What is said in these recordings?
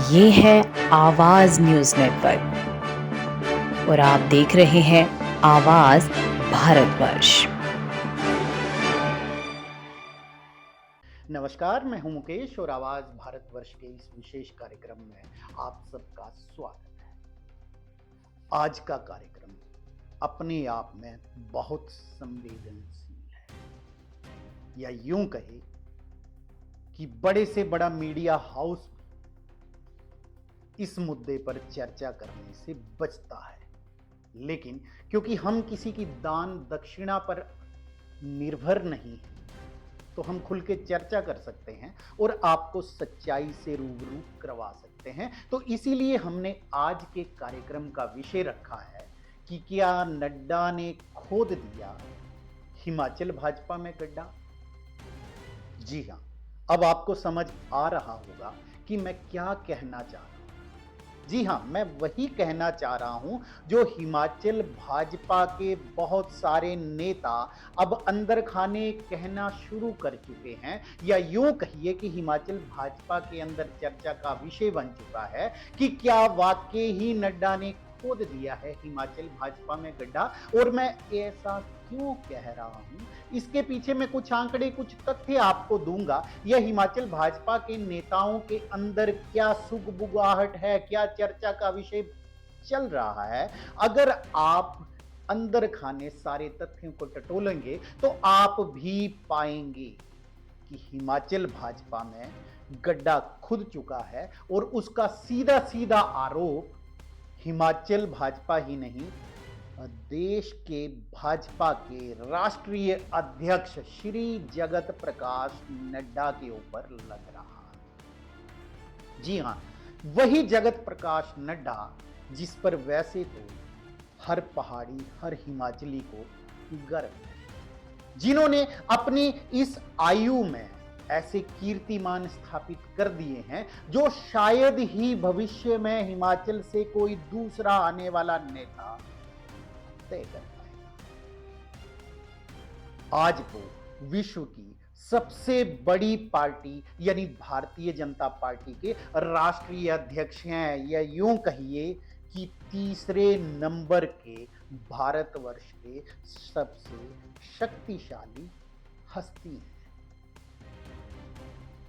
ये है आवाज न्यूज नेटवर्क और आप देख रहे हैं आवाज भारतवर्ष। नमस्कार, मैं हूं मुकेश और आवाज भारतवर्ष के इस विशेष कार्यक्रम में आप सबका स्वागत है। आज का कार्यक्रम अपने आप में बहुत संवेदनशील है, या यूं कहे कि बड़े से बड़ा मीडिया हाउस इस मुद्दे पर चर्चा करने से बचता है, लेकिन क्योंकि हम किसी की दान दक्षिणा पर निर्भर नहीं हैं, तो हम खुल के चर्चा कर सकते हैं और आपको सच्चाई से रूबरू करवा सकते हैं। तो इसीलिए हमने आज के कार्यक्रम का विषय रखा है कि क्या नड्डा ने खोद दिया हिमाचल भाजपा में गड्ढा। जी हां, अब आपको समझ आ रहा होगा कि मैं क्या कहना चाह रहा हूं। जी हां, मैं वही कहना चाह रहा हूं जो हिमाचल भाजपा के बहुत सारे नेता अब अंदर खाने कहना शुरू कर चुके हैं, या यूं कहिए कि हिमाचल भाजपा के अंदर चर्चा का विषय बन चुका है कि क्या वाकई ही नड्डा ने खोद दिया है हिमाचल भाजपा में गड्ढा। और मैं ऐसा क्यों कह रहा हूं, इसके पीछे मैं कुछ आंकड़े कुछ तथ्य आपको दूंगा। यह हिमाचल भाजपा के नेताओं के अंदर क्या सुगबुगाहट है, क्या चर्चा का विषय चल रहा है, अगर आप अंदर खाने सारे तथ्यों को टटोलेंगे तो आप भी पाएंगे कि हिमाचल भाजपा में गड्ढा खुद चुका है। और उसका सीधा सीधा आरोप हिमाचल भाजपा ही नहीं, देश के भाजपा के राष्ट्रीय अध्यक्ष श्री जगत प्रकाश नड्डा के ऊपर लग रहा है। जी हां, वही जगत प्रकाश नड्डा जिस पर वैसे तो हर पहाड़ी हर हिमाचली को गर्व है, जिन्होंने अपनी इस आयु में ऐसे कीर्तिमान स्थापित कर दिए हैं जो शायद ही भविष्य में हिमाचल से कोई दूसरा आने वाला नेता तय कर पाएगा। आज तो विश्व की सबसे बड़ी पार्टी यानी भारतीय जनता पार्टी के राष्ट्रीय अध्यक्ष हैं, या यूं कहिए कि तीसरे नंबर के भारतवर्ष के सबसे शक्तिशाली हस्ती हैं।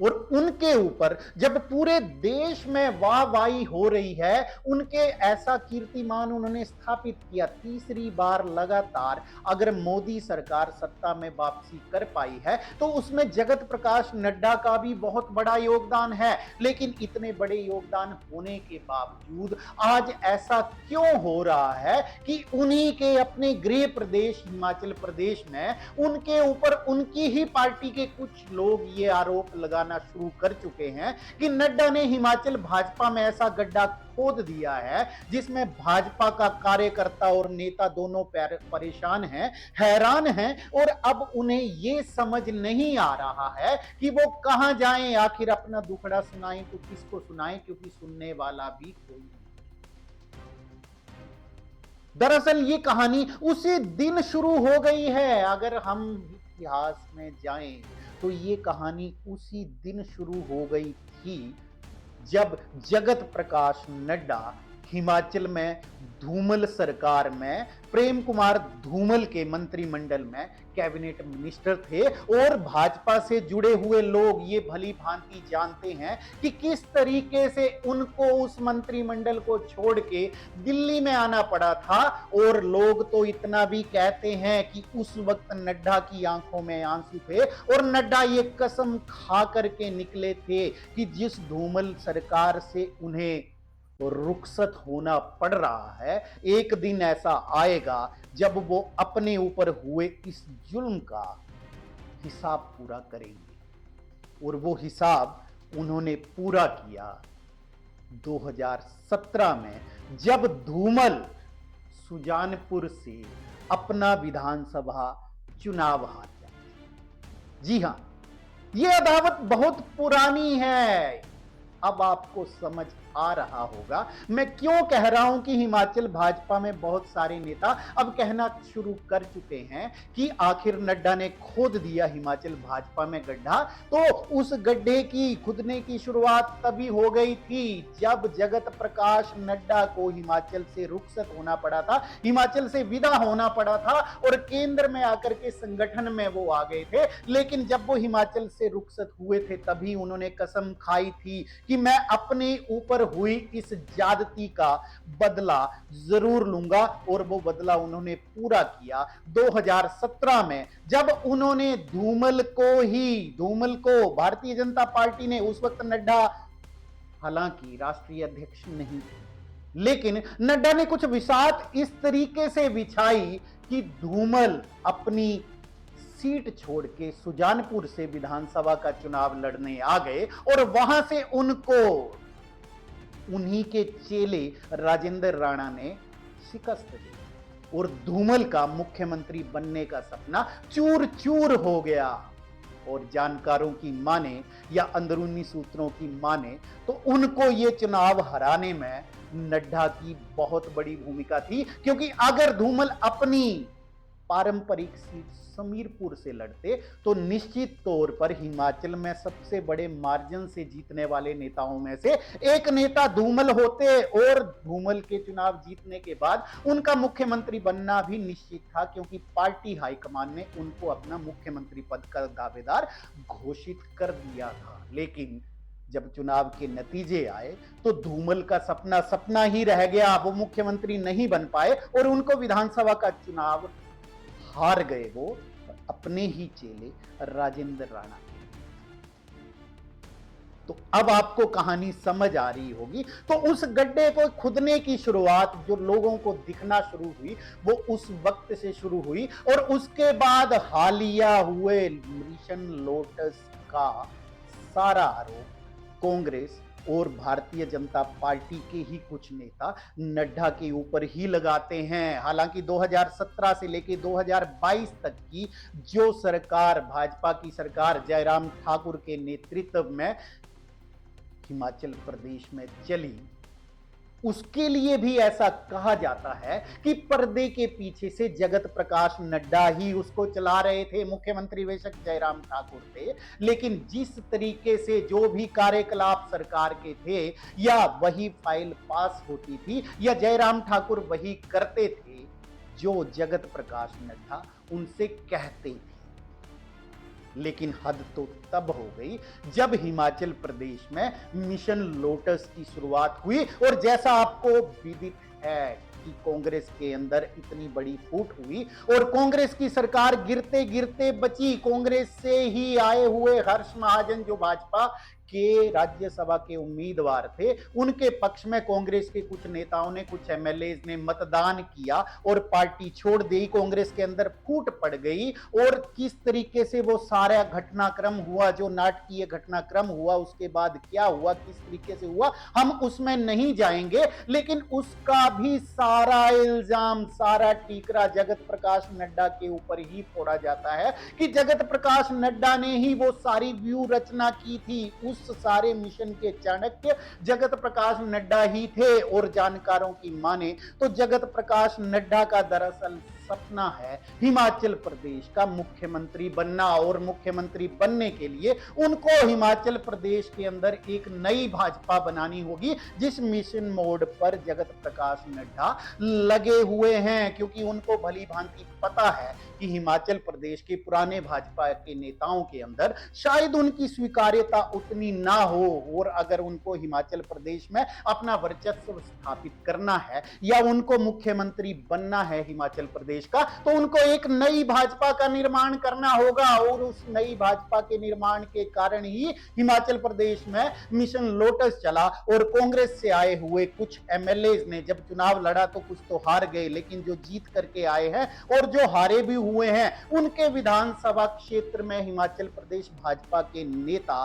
और उनके ऊपर जब पूरे देश में वाहवाही हो रही है, उनके ऐसा कीर्तिमान उन्होंने स्थापित किया, तीसरी बार लगातार अगर मोदी सरकार सत्ता में वापसी कर पाई है तो उसमें जगत प्रकाश नड्डा का भी बहुत बड़ा योगदान है। लेकिन इतने बड़े योगदान होने के बावजूद आज ऐसा क्यों हो रहा है कि उन्हीं के अपने गृह प्रदेश हिमाचल प्रदेश में उनके ऊपर उनकी ही पार्टी के कुछ लोग ये आरोप लगाना शुरू कर चुके हैं कि नड्डा ने हिमाचल भाजपा में ऐसा गड्ढा खोद दिया है जिसमें भाजपा का कार्यकर्ता और नेता दोनों परेशान हैं, हैरान हैं, और अब उन्हें यह समझ नहीं आ रहा है कि वो कहां जाएं, आखिर अपना दुखड़ा सुनाएं तो किसको सुनाएं, क्योंकि सुनने वाला भी कोई नहीं। दरअसल ये कहानी उसी दिन शुरू हो गई है। अगर हम इतिहास में जाएं तो ये कहानी उसी दिन शुरू हो गई थी जब जगत प्रकाश नड्डा हिमाचल में धूमल सरकार में प्रेम कुमार धूमल के मंत्रिमंडल में कैबिनेट मिनिस्टर थे। और भाजपा से जुड़े हुए लोग ये भली भांति जानते हैं कि किस तरीके से उनको उस मंत्रिमंडल को छोड़ के दिल्ली में आना पड़ा था। और लोग तो इतना भी कहते हैं कि उस वक्त नड्डा की आंखों में आंसू थे और नड्डा ये कसम खा करके निकले थे कि जिस धूमल सरकार से उन्हें रुखसत होना पड़ रहा है, एक दिन ऐसा आएगा जब वो अपने ऊपर हुए इस जुल्म का हिसाब पूरा करेंगे। और वो हिसाब उन्होंने पूरा किया 2017 में, जब धूमल सुजानपुर से अपना विधानसभा चुनाव हार जाते। जी हां, ये अदावत बहुत पुरानी है। अब आपको समझ आ रहा होगा मैं क्यों कह रहा हूं कि हिमाचल भाजपा में बहुत सारे नेता अब कहना शुरू कर चुके हैं कि आखिर नड्डा ने खोद दिया हिमाचल भाजपा में गड्ढा। तो उस गड्ढे की खुदने की शुरुआत तभी हो गई थी जब जगत प्रकाश नड्डा को हिमाचल से रुखसत होना पड़ा था, हिमाचल से विदा होना पड़ा था और केंद्र में आकर के संगठन में वो आ गए थे। लेकिन जब वो हिमाचल से रुखसत हुए थे तभी उन्होंने कसम खाई थी कि मैं अपने ऊपर हुई इस ज्यादती का बदला जरूर लूंगा, और वो बदला उन्होंने पूरा किया 2017 में जब उन्होंने धूमल को भारतीय जनता पार्टी ने, उस वक्त नड्डा हालांकि राष्ट्रीय अध्यक्ष नहीं थे, लेकिन नड्डा ने कुछ विसात इस तरीके से बिछाई कि धूमल अपनी सीट छोड़ के सुजानपुर से विधानसभा का चुनाव लड़ने आ गए और वहां से उनको उन्हीं के चेले राजेंद्र राणा ने शिकस्त दी और धूमल का मुख्यमंत्री बनने का सपना चूर चूर हो गया। और जानकारों की माने या अंदरूनी सूत्रों की माने तो उनको ये चुनाव हराने में नड्डा की बहुत बड़ी भूमिका थी, क्योंकि अगर धूमल अपनी पारंपरिक सीट समीरपुर से लड़ते तो निश्चित तौर पर हिमाचल में सबसे बड़े मार्जिन से जीतने वाले नेताओं में से एक नेता धूमल होते और धूमल के चुनाव जीतने के बाद उनका मुख्यमंत्री बनना भी निश्चित था, क्योंकि पार्टी हाईकमान ने उनको अपना मुख्यमंत्री पद का दावेदार घोषित कर दिया था। लेकिन जब चुनाव के नतीजे आए तो धूमल का सपना सपना ही रह गया, वो मुख्यमंत्री नहीं बन पाए और उनको विधानसभा का चुनाव हार गए वो अपने ही चेले राजेंद्र राणा के। तो अब आपको कहानी समझ आ रही होगी। तो उस गड्ढे को खुदने की शुरुआत जो लोगों को दिखना शुरू हुई वो उस वक्त से शुरू हुई और उसके बाद हालिया हुए मिशन लोटस का सारा आरोप कांग्रेस और भारतीय जनता पार्टी के ही कुछ नेता नड्डा के ऊपर ही लगाते हैं। हालांकि 2017 से लेकर 2022 तक की जो सरकार, भाजपा की सरकार जयराम ठाकुर के नेतृत्व में हिमाचल प्रदेश में चली, उसके लिए भी ऐसा कहा जाता है कि पर्दे के पीछे से जगत प्रकाश नड्डा ही उसको चला रहे थे। मुख्यमंत्री बेशक जयराम ठाकुर थे, लेकिन जिस तरीके से जो भी कार्यकलाप सरकार के थे या वही फाइल पास होती थी या जयराम ठाकुर वही करते थे जो जगत प्रकाश नड्डा उनसे कहते थे। लेकिन हद तो तब हो गई जब हिमाचल प्रदेश में मिशन लोटस की शुरुआत हुई और जैसा आपको विदित है कि कांग्रेस के अंदर इतनी बड़ी फूट हुई और कांग्रेस की सरकार गिरते गिरते बची। कांग्रेस से ही आए हुए हर्ष महाजन जो भाजपा के राज्यसभा के उम्मीदवार थे, उनके पक्ष में कांग्रेस के कुछ नेताओं ने, कुछ एमएलए ने मतदान किया और पार्टी छोड़ दी। कांग्रेस के अंदर फूट पड़ गई और किस तरीके से वो सारा घटनाक्रम हुआ, जो नाटकीय घटनाक्रम हुआ, उसके बाद क्या हुआ, किस तरीके से हुआ, हम उसमें नहीं जाएंगे। लेकिन उसका भी सारा इल्जाम, सारा टीकरा जगत प्रकाश नड्डा के ऊपर ही फोड़ा जाता है कि जगत प्रकाश नड्डा ने ही वो सारी व्यू रचना की थी। उस सारे मिशन के चाणक्य जगत प्रकाश नड्डा ही थे और जानकारों की माने तो जगत प्रकाश नड्डा का दरअसल सपना है हिमाचल प्रदेश का मुख्यमंत्री बनना और मुख्यमंत्री बनने के लिए उनको हिमाचल प्रदेश के अंदर एक नई भाजपा बनानी होगी, जिस मिशन मोड पर जगत प्रकाश नड्डा लगे हुए हैं, क्योंकि उनको भली भांति पता है कि हिमाचल प्रदेश के पुराने भाजपा के नेताओं के अंदर शायद उनकी स्वीकार्यता उतनी ना हो और अगर उनको हिमाचल प्रदेश में अपना वर्चस्व स्थापित करना है या उनको मुख्यमंत्री बनना है हिमाचल प्रदेश का, तो उनको एक नई भाजपा का निर्माण करना होगा और उस नई भाजपा के निर्माण के कारण ही हिमाचल प्रदेश में मिशन लोटस चला। और कांग्रेस से आए हुए कुछ एमएलए ने जब चुनाव लड़ा तो कुछ तो हार गए, लेकिन जो जीत करके आए हैं और जो हारे भी हुए हैं उनके विधानसभा क्षेत्र में हिमाचल प्रदेश भाजपा के नेता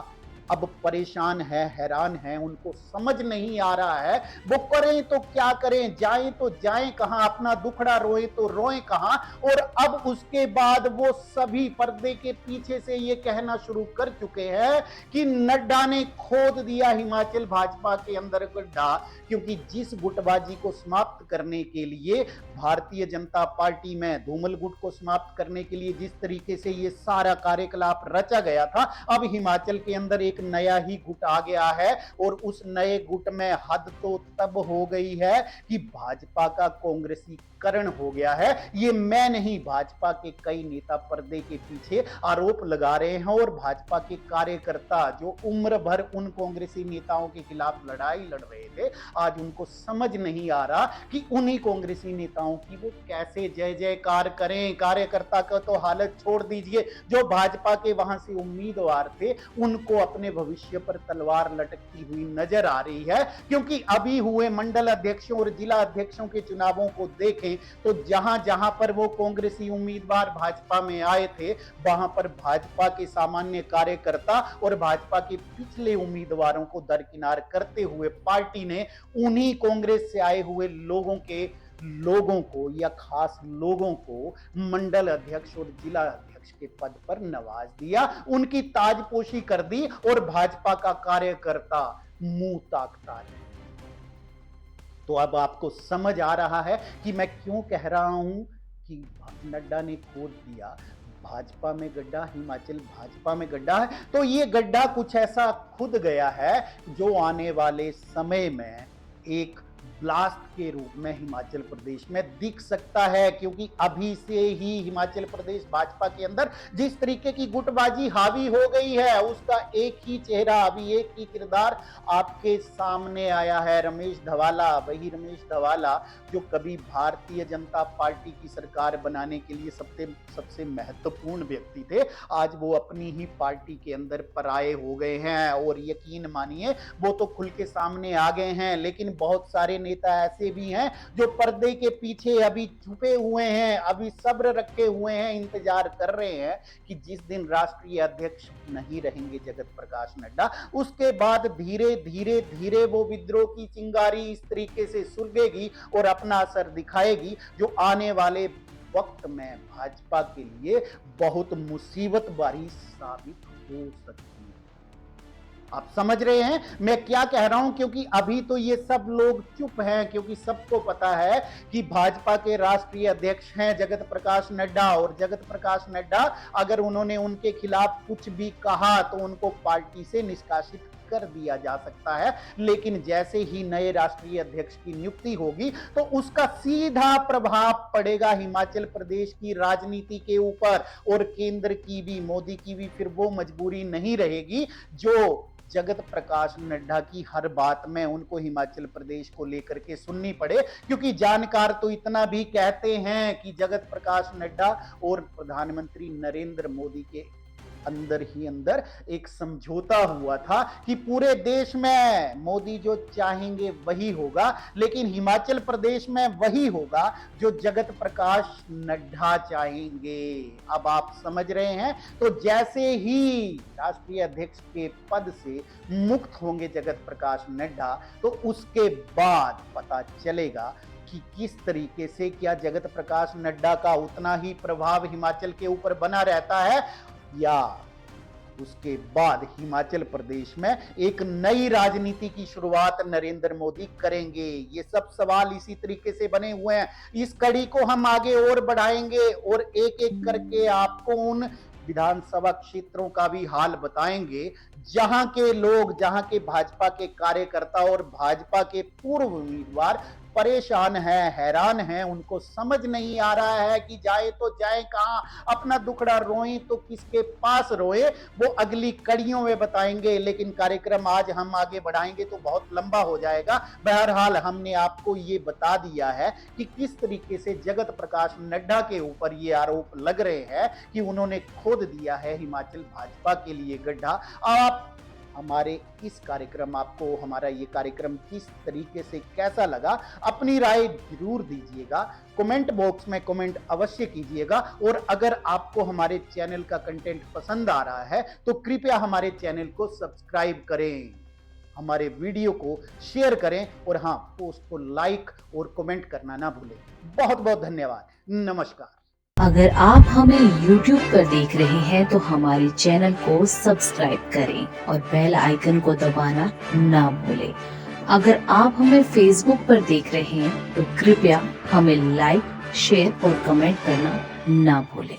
अब परेशान है, हैरान है, उनको समझ नहीं आ रहा है वो करें तो क्या करें, जाएं तो जाएं कहां, अपना दुखड़ा रोए तो रोएं कहां। और अब उसके बाद वो सभी पर्दे के पीछे से ये कहना शुरू कर चुके हैं कि नड्डा ने खोद दिया हिमाचल भाजपा के अंदर गड्ढा, क्योंकि जिस गुटबाजी को समाप्त करने के लिए भारतीय जनता पार्टी में धूमल गुट को समाप्त करने के लिए जिस तरीके से ये सारा कार्यकलाप रचा गया था, अब हिमाचल के अंदर एक नया ही गुट आ गया है। और उस नए गुट में हद तो तब हो गई है कि भाजपा का कांग्रेसीकरण हो गया है। ये मैं नहीं, भाजपा के कई नेता पर्दे के पीछे आरोप लगा रहे हैं। और भाजपा के कार्यकर्ता जो उम्र भर उन कांग्रेसी नेताओं के खिलाफ लड़ाई लड़ रहे थे, आज उनको समझ नहीं आ रहा कि उन्हीं कांग्रेसी नेताओं की वो कैसे जय जयकार करें। कार्यकर्ता का तो हालत छोड़ दीजिए, जो भाजपा के वहां से उम्मीदवार थे उनको अपने भविष्य पर तलवार लटकती हुई नजर आ रही है। क्योंकि अभी हुए मंडल अध्यक्षों और जिला अध्यक्षों के चुनावों को देखें तो जहां जहां पर वो कांग्रेसी उम्मीदवार भाजपा में आए थे, वहां पर भाजपा के सामान्य कार्यकर्ता और भाजपा के पिछले उम्मीदवारों को दरकिनार करते हुए पार्टी ने उन्हीं कांग्रेस से आए हुए लोगों को या खास लोगों को मंडल अध्यक्ष और जिला अध्यक्ष के पद पर नवाज दिया, उनकी ताजपोशी कर दी और भाजपा का कार्यकर्ता मुंह ताकता है। तो अब आपको समझ आ रहा है कि मैं क्यों कह रहा हूं कि नड्डा ने खोद दिया भाजपा में गड्ढा, हिमाचल भाजपा में गड्ढा है। तो ये गड्ढा कुछ ऐसा खुद गया है जो आने वाले समय में एक ब्लास्ट के रूप में हिमाचल प्रदेश में दिख सकता है। क्योंकि अभी से ही हिमाचल प्रदेश भाजपा के अंदर जिस तरीके की गुटबाजी हावी हो गई है, उसका एक ही चेहरा, अभी एक ही किरदार आपके सामने आया है। रमेश धवाला, वही रमेश धवाला जो कभी भारतीय जनता पार्टी की सरकार बनाने के लिए सबसे महत्वपूर्ण व्यक्ति थे, आज वो अपनी ही पार्टी के अंदर पराये हो गए हैं। और यकीन मानिए वो तो खुल के सामने आ गए हैं, लेकिन बहुत सारे नेता ऐसे भी हैं जो पर्दे के पीछे अभी छुपे हुए हैं, अभी सब्र रखे हुए हैं, इंतजार कर रहे हैं कि जिस दिन राष्ट्रीय अध्यक्ष नहीं रहेंगे जगत प्रकाश नड्डा, उसके बाद धीरे धीरे धीरे वो विद्रोह की चिंगारी इस तरीके से सुलगेगी और अपना असर दिखाएगी जो आने वाले वक्त में भाजपा के लिए बहुत मुसीबत बारी साबित हो सकती है। आप समझ रहे हैं मैं क्या कह रहा हूं? क्योंकि अभी तो ये सब लोग चुप हैं, क्योंकि सबको पता है कि भाजपा के राष्ट्रीय अध्यक्ष हैं जगत प्रकाश नड्डा, और जगत प्रकाश नड्डा अगर उन्होंने उनके खिलाफ कुछ भी कहा तो उनको पार्टी से निष्कासित कर दिया जा सकता है। लेकिन जैसे ही नए राष्ट्रीय अध्यक्ष की नियुक्ति होगी तो उसका सीधा प्रभाव पड़ेगा हिमाचल प्रदेश की राजनीति के ऊपर, और केंद्र की भी, मोदी की भी फिर वो मजबूरी नहीं रहेगी जो जगत प्रकाश नड्डा की हर बात में उनको हिमाचल प्रदेश को लेकर के सुननी पड़े। क्योंकि जानकार तो इतना भी कहते हैं कि जगत प्रकाश नड्डा और प्रधानमंत्री नरेंद्र मोदी के अंदर ही अंदर एक समझौता हुआ था कि पूरे देश में मोदी जो चाहेंगे वही होगा, लेकिन हिमाचल प्रदेश में वही होगा जो जगत प्रकाश नड्डा चाहेंगे। अब आप समझ रहे हैं? तो जैसे ही राष्ट्रीय अध्यक्ष के पद से मुक्त होंगे जगत प्रकाश नड्डा, तो उसके बाद पता चलेगा कि किस तरीके से, क्या जगत प्रकाश नड्डा का उतना ही प्रभाव हिमाचल के ऊपर बना रहता है, या उसके बाद हिमाचल प्रदेश में एक नई राजनीति की शुरुआत नरेंद्र मोदी करेंगे। ये सब सवाल इसी तरीके से बने हुए हैं। इस कड़ी को हम आगे और बढ़ाएंगे और एक एक करके आपको उन विधानसभा क्षेत्रों का भी हाल बताएंगे जहां के लोग, जहां के भाजपा के कार्यकर्ता और भाजपा के पूर्व उम्मीदवार परेशान हैं, हैरान हैं, उनको समझ नहीं आ रहा है कि जाए तो जाए कहां, अपना दुखड़ा रोए तो किसके पास रोए, वो अगली कड़ियों में बताएंगे। लेकिन कार्यक्रम आज हम आगे बढ़ाएंगे तो बहुत लंबा हो जाएगा। बहरहाल हमने आपको ये बता दिया है कि किस तरीके से जगत प्रकाश नड्डा के ऊपर ये आरोप लग रहे हैं कि उन्होंने खोद दिया है हिमाचल भाजपा के लिए गड्ढा। आप हमारे इस कार्यक्रम आपको हमारा ये कार्यक्रम किस तरीके से कैसा लगा, अपनी राय जरूर दीजिएगा। कमेंट बॉक्स में कमेंट अवश्य कीजिएगा। और अगर आपको हमारे चैनल का कंटेंट पसंद आ रहा है तो कृपया हमारे चैनल को सब्सक्राइब करें, हमारे वीडियो को शेयर करें और हाँ, पोस्ट को लाइक और कमेंट करना ना भूलें। बहुत बहुत धन्यवाद। नमस्कार। अगर आप हमें YouTube पर देख रहे हैं तो हमारे चैनल को सब्सक्राइब करें और बेल आइकन को दबाना ना भूलें। अगर आप हमें Facebook पर देख रहे हैं तो कृपया हमें लाइक, शेयर और कमेंट करना ना भूलें।